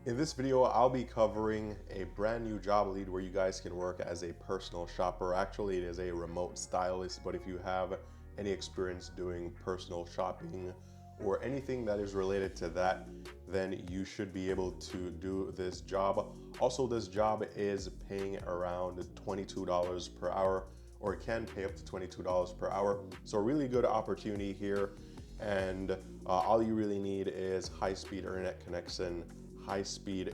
In this video, I'll be covering a brand new job lead where you guys can work as a personal shopper. Actually, it is a remote stylist, but if you have any experience doing personal shopping or anything that is related to that, then you should be able to do this job. Also, this job is paying around $22 per hour, or it can pay up to $22 per hour. So a really good opportunity here. And all you really need is high-speed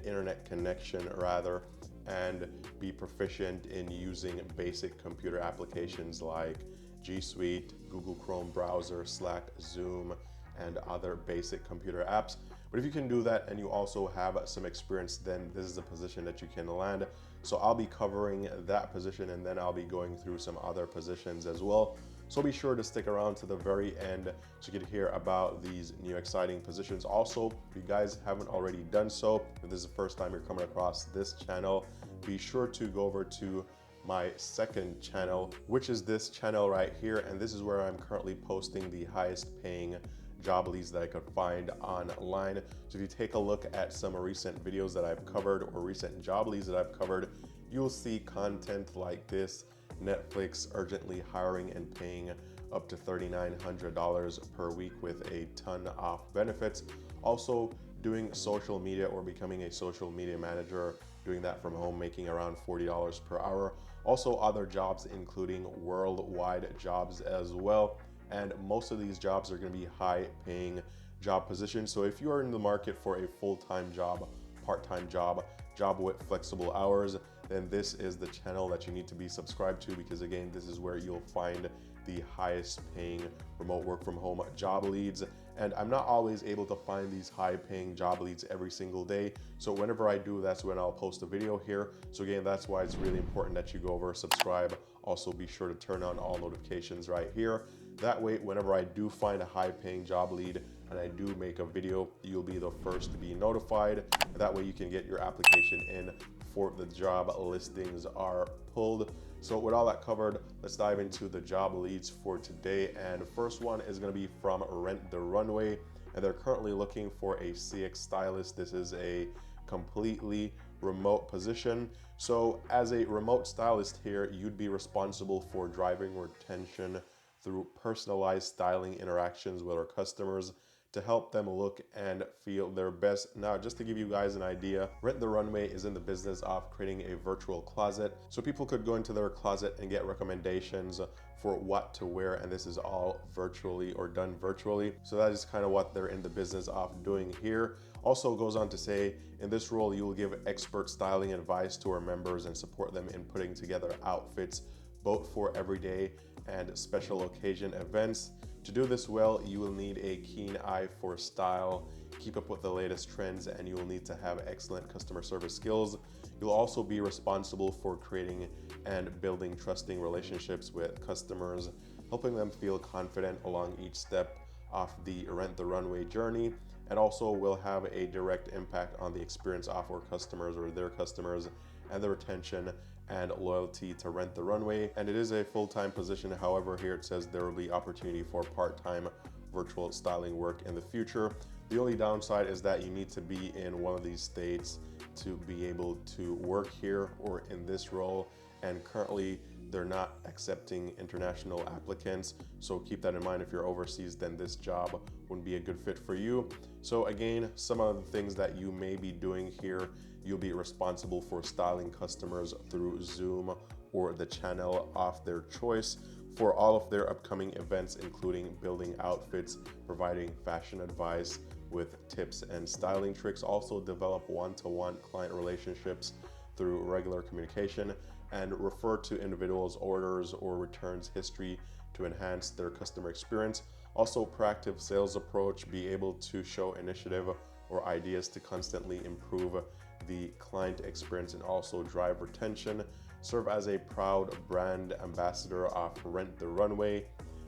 internet connection rather, and be proficient in using basic computer applications like G Suite, Google Chrome browser, Slack, Zoom, and other basic computer apps. But if you can do that and you also have some experience, then this is a position that you can land. So I'll be covering that position, and then I'll be going through some other positions as well. So be sure to stick around to the very end so you can hear about these new exciting positions. Also, if you guys haven't already done so, if this is the first time you're coming across this channel, be sure to go over to my second channel, which is this channel right here. And this is where I'm currently posting the highest paying job leads that I could find online. So if you take a look at some recent videos that I've covered or recent job leads that I've covered, you'll see content like this: Netflix urgently hiring and paying up to $3,900 per week with a ton of benefits. Also, doing social media or becoming a social media manager, doing that from home, making around $40 per hour. Also, other jobs including worldwide jobs as well. And most of these jobs are going to be high paying job positions. So if you are in the market for a full-time job, part-time job, job with flexible hours, then this is the channel that you need to be subscribed to, because again, this is where you'll find the highest paying remote work from home job leads. And I'm not always able to find these high paying job leads every single day. So whenever I do, that's when I'll post a video here. So again, that's why it's really important that you go over, subscribe. Also be sure to turn on all notifications right here. That way, whenever I do find a high paying job lead and I do make a video, you'll be the first to be notified. That way you can get your application in before the job listings are pulled. So with all that covered, let's dive into the job leads for today. And the first one is going to be from Rent the Runway, and they're currently looking for a CX stylist. This is a completely remote position. So as a remote stylist here, you'd be responsible for driving retention through personalized styling interactions with our customers to help them look and feel their best. Now, just to give you guys an idea, Rent the Runway is in the business of creating a virtual closet. So people could go into their closet and get recommendations for what to wear, and this is all virtually or done virtually. So that is kind of what they're in the business of doing here. Also goes on to say, in this role, you will give expert styling advice to our members and support them in putting together outfits, both for everyday and special occasion events. To do this well, you will need a keen eye for style, keep up with the latest trends, and you will need to have excellent customer service skills. You'll also be responsible for creating and building trusting relationships with customers, helping them feel confident along each step of the Rent the Runway journey, and also will have a direct impact on the experience of our customers or their customers and the retention and loyalty to Rent the Runway. And it is a full-time position. However, here it says there will be opportunity for part-time virtual styling work in the future. The only downside is that you need to be in one of these states to be able to work here or in this role. And currently they're not accepting international applicants. So keep that in mind. If you're overseas, then this job wouldn't be a good fit for you. So again, some of the things that you may be doing here: you'll be responsible for styling customers through Zoom or the channel of their choice for all of their upcoming events, including building outfits, providing fashion advice with tips and styling tricks. Also develop one-to-one client relationships through regular communication, and refer to individuals' orders or returns history to enhance their customer experience. Also, proactive sales approach, be able to show initiative or ideas to constantly improve the client experience and also drive retention. Serve as a proud brand ambassador of Rent the Runway.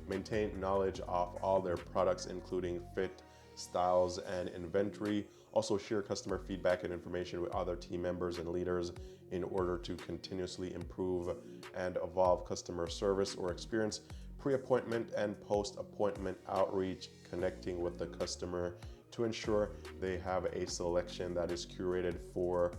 Maintain knowledge of all their products, including fit, styles, and inventory. Also share customer feedback and information with other team members and leaders in order to continuously improve and evolve customer service or experience. Pre-appointment and post-appointment outreach, connecting with the customer to ensure they have a selection that is curated for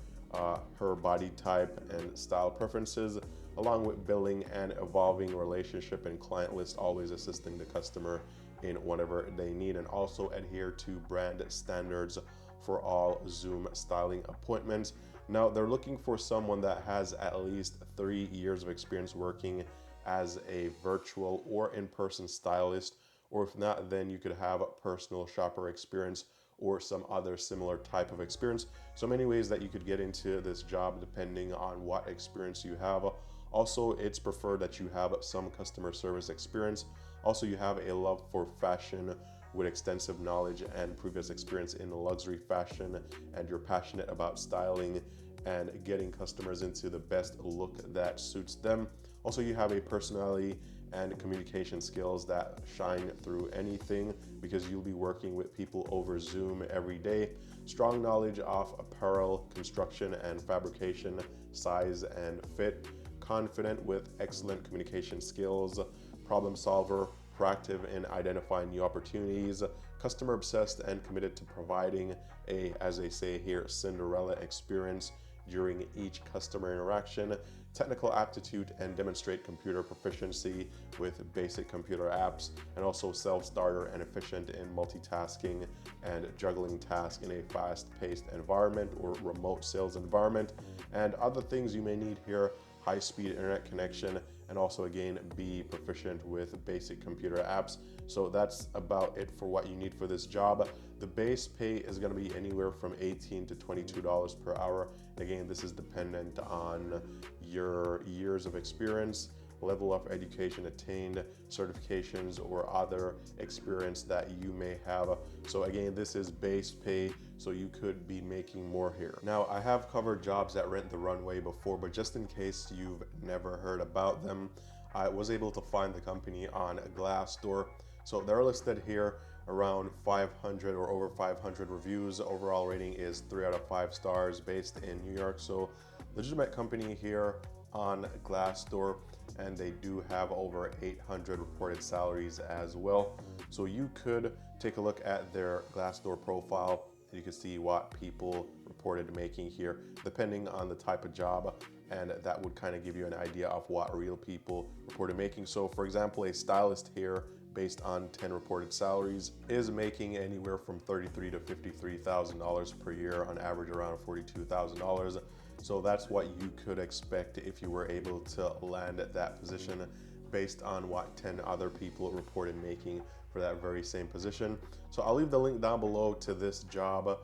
her body type and style preferences, along with building an evolving relationship and client list, always assisting the customer in whatever they need, and also adhere to brand standards for all Zoom styling appointments. Now, they're looking for someone that has at least 3 years of experience working as a virtual or in-person stylist, or if not, then you could have a personal shopper experience or some other similar type of experience. So many ways that you could get into this job depending on what experience you have. Also, it's preferred that you have some customer service experience. Also, you have a love for fashion with extensive knowledge and previous experience in luxury fashion, and you're passionate about styling and getting customers into the best look that suits them. Also, you have a personality and communication skills that shine through anything because you'll be working with people over Zoom every day. Strong knowledge of apparel, construction and fabrication, size and fit. Confident with excellent communication skills. Problem solver, proactive in identifying new opportunities. Customer obsessed and committed to providing a, as they say here, Cinderella experience during each customer interaction. Technical aptitude and demonstrate computer proficiency with basic computer apps, and also self-starter and efficient in multitasking and juggling tasks in a fast-paced environment or remote sales environment. And other things you may need here: high-speed internet connection, and also again be proficient with basic computer apps. So that's about it for what you need for this job. The base pay is going to be anywhere from $18 to $22 per hour. Again, this is dependent on your years of experience, level of education attained, certifications, or other experience that you may have. So again, this is base pay, so you could be making more here. Now, I have covered jobs at Rent the Runway before, but just in case you've never heard about them, I was able to find the company on Glassdoor. So they're listed here around 500 or over 500 reviews. Overall rating is 3 out of 5 stars, based in New York. So legitimate company here on Glassdoor, and they do have over 800 reported salaries as well. So you could take a look at their Glassdoor profile and you can see what people reported making here, depending on the type of job, and that would kind of give you an idea of what real people reported making. So for example, a stylist here, based on 10 reported salaries, is making anywhere from $33,000 to $53,000 per year, on average around $42,000. So that's what you could expect if you were able to land at that position, based on what 10 other people reported making for that very same position. So I'll leave the link down below to this job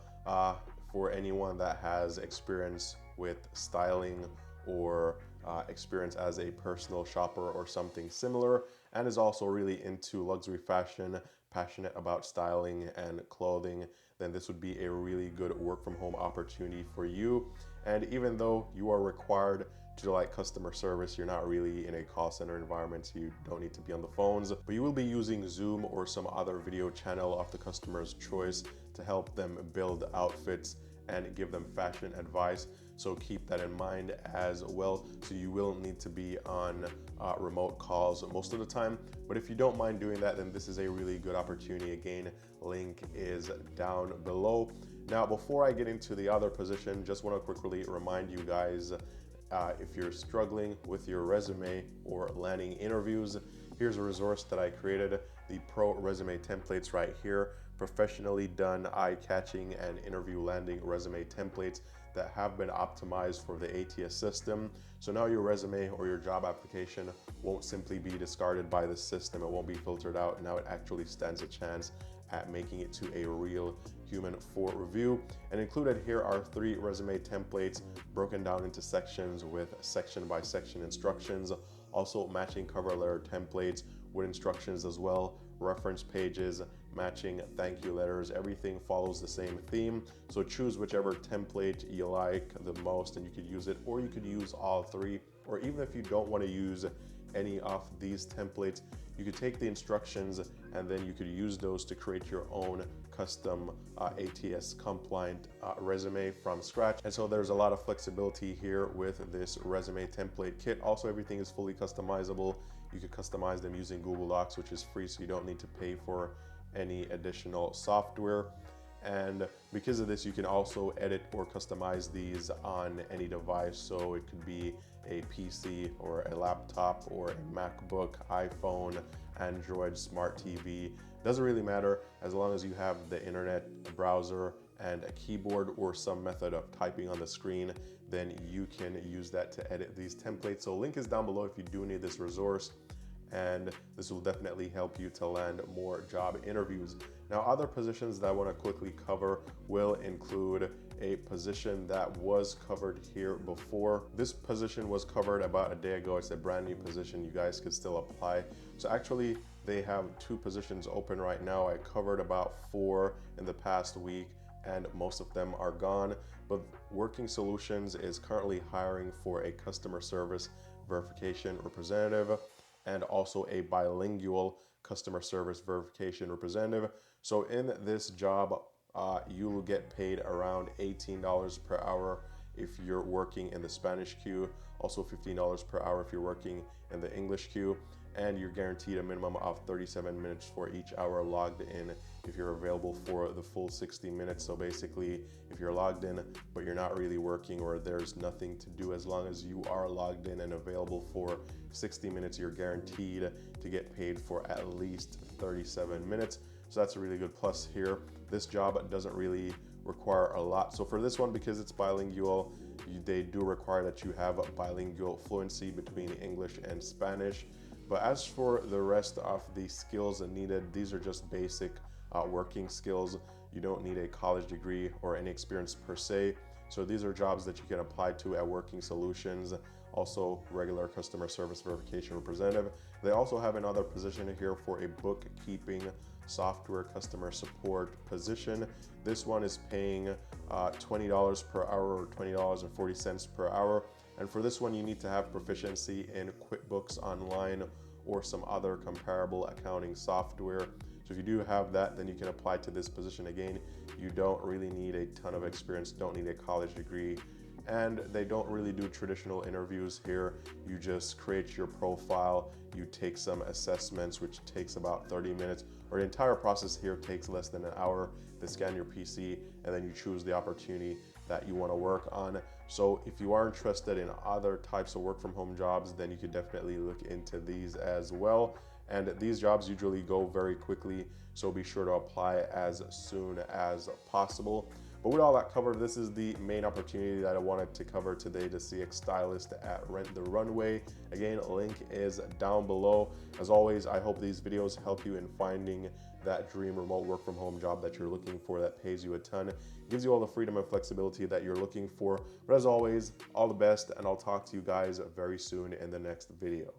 for anyone that has experience with styling or experience as a personal shopper or something similar, and is also really into luxury fashion, passionate about styling and clothing. Then this would be a really good work from home opportunity for you. And even though you are required to do like customer service, you're not really in a call center environment, so you don't need to be on the phones, but you will be using Zoom or some other video channel of the customer's choice to help them build outfits and give them fashion advice. So keep that in mind as well. So you will need to be on remote calls most of the time, but if you don't mind doing that, then this is a really good opportunity. Again, link is down below. Now, before I get into the other position, just want to quickly remind you guys, if you're struggling with your resume or landing interviews, here's a resource that I created, the Pro Resume Templates right here. Professionally done, eye-catching and interview landing resume templates that have been optimized for the ATS system. So now your resume or your job application won't simply be discarded by the system. It won't be filtered out. Now it actually stands a chance at making it to a real human for review. And included here are 3 resume templates broken down into sections with section by section instructions, also matching cover letter templates with instructions as well, reference pages, matching thank you letters. Everything follows the same theme. So choose whichever template you like the most and you could use it, or you could use all 3, or even if you don't want to use any of these templates, you could take the instructions and then you could use those to create your own custom ATS compliant resume from scratch. And so there's a lot of flexibility here with this resume template kit. Also, everything is fully customizable. You could customize them using Google Docs, which is free, so you don't need to pay for any additional software. And because of this, you can also edit or customize these on any device. So it could be a PC or a laptop or a MacBook, iPhone, Android, smart TV. Doesn't really matter as long as you have the internet, a browser, and a keyboard or some method of typing on the screen, then you can use that to edit these templates. So link is down below if you do need this resource, and this will definitely help you to land more job interviews. Now, other positions that I want to quickly cover will include a position that was covered here before. This position was covered about a day ago. It's a brand new position. You guys could still apply. So actually, they have 2 positions open right now. I covered about 4 in the past week, and most of them are gone. But Working Solutions is currently hiring for a customer service verification representative and also a bilingual customer service verification representative. So in this job, you will get paid around $18 per hour if you're working in the Spanish queue, also $15 per hour if you're working in the English queue, and you're guaranteed a minimum of 37 minutes for each hour logged in if you're available for the full 60 minutes. So basically, if you're logged in but you're not really working or there's nothing to do, as long as you are logged in and available for 60 minutes, you're guaranteed to get paid for at least 37 minutes. So that's a really good plus here. This job doesn't really require a lot. So for this one, because it's bilingual, they do require that you have bilingual fluency between English and Spanish. But as for the rest of the skills needed, these are just basic working skills. You don't need a college degree or any experience per se. So these are jobs that you can apply to at Working Solutions. Also, regular customer service verification representative. They also have another position here for a bookkeeping software customer support position. This one is paying $20 per hour or $20.40 per hour. And for this one, you need to have proficiency in QuickBooks Online or some other comparable accounting software. So if you do have that, then you can apply to this position. Again, you don't really need a ton of experience, don't need a college degree, and they don't really do traditional interviews here. You just create your profile, you take some assessments, which takes about 30 minutes, or the entire process here takes less than an hour. They scan your PC, and then you choose the opportunity that you want to work on. So if you are interested in other types of work from home jobs, then you could definitely look into these as well. And these jobs usually go very quickly, so be sure to apply as soon as possible. But with all that covered, this is the main opportunity that I wanted to cover today, the CX stylist at Rent the Runway. Again, link is down below. As always, I hope these videos help you in finding that dream remote work from home job that you're looking for that pays you a ton, gives you all the freedom and flexibility that you're looking for. But as always, all the best, and I'll talk to you guys very soon in the next video.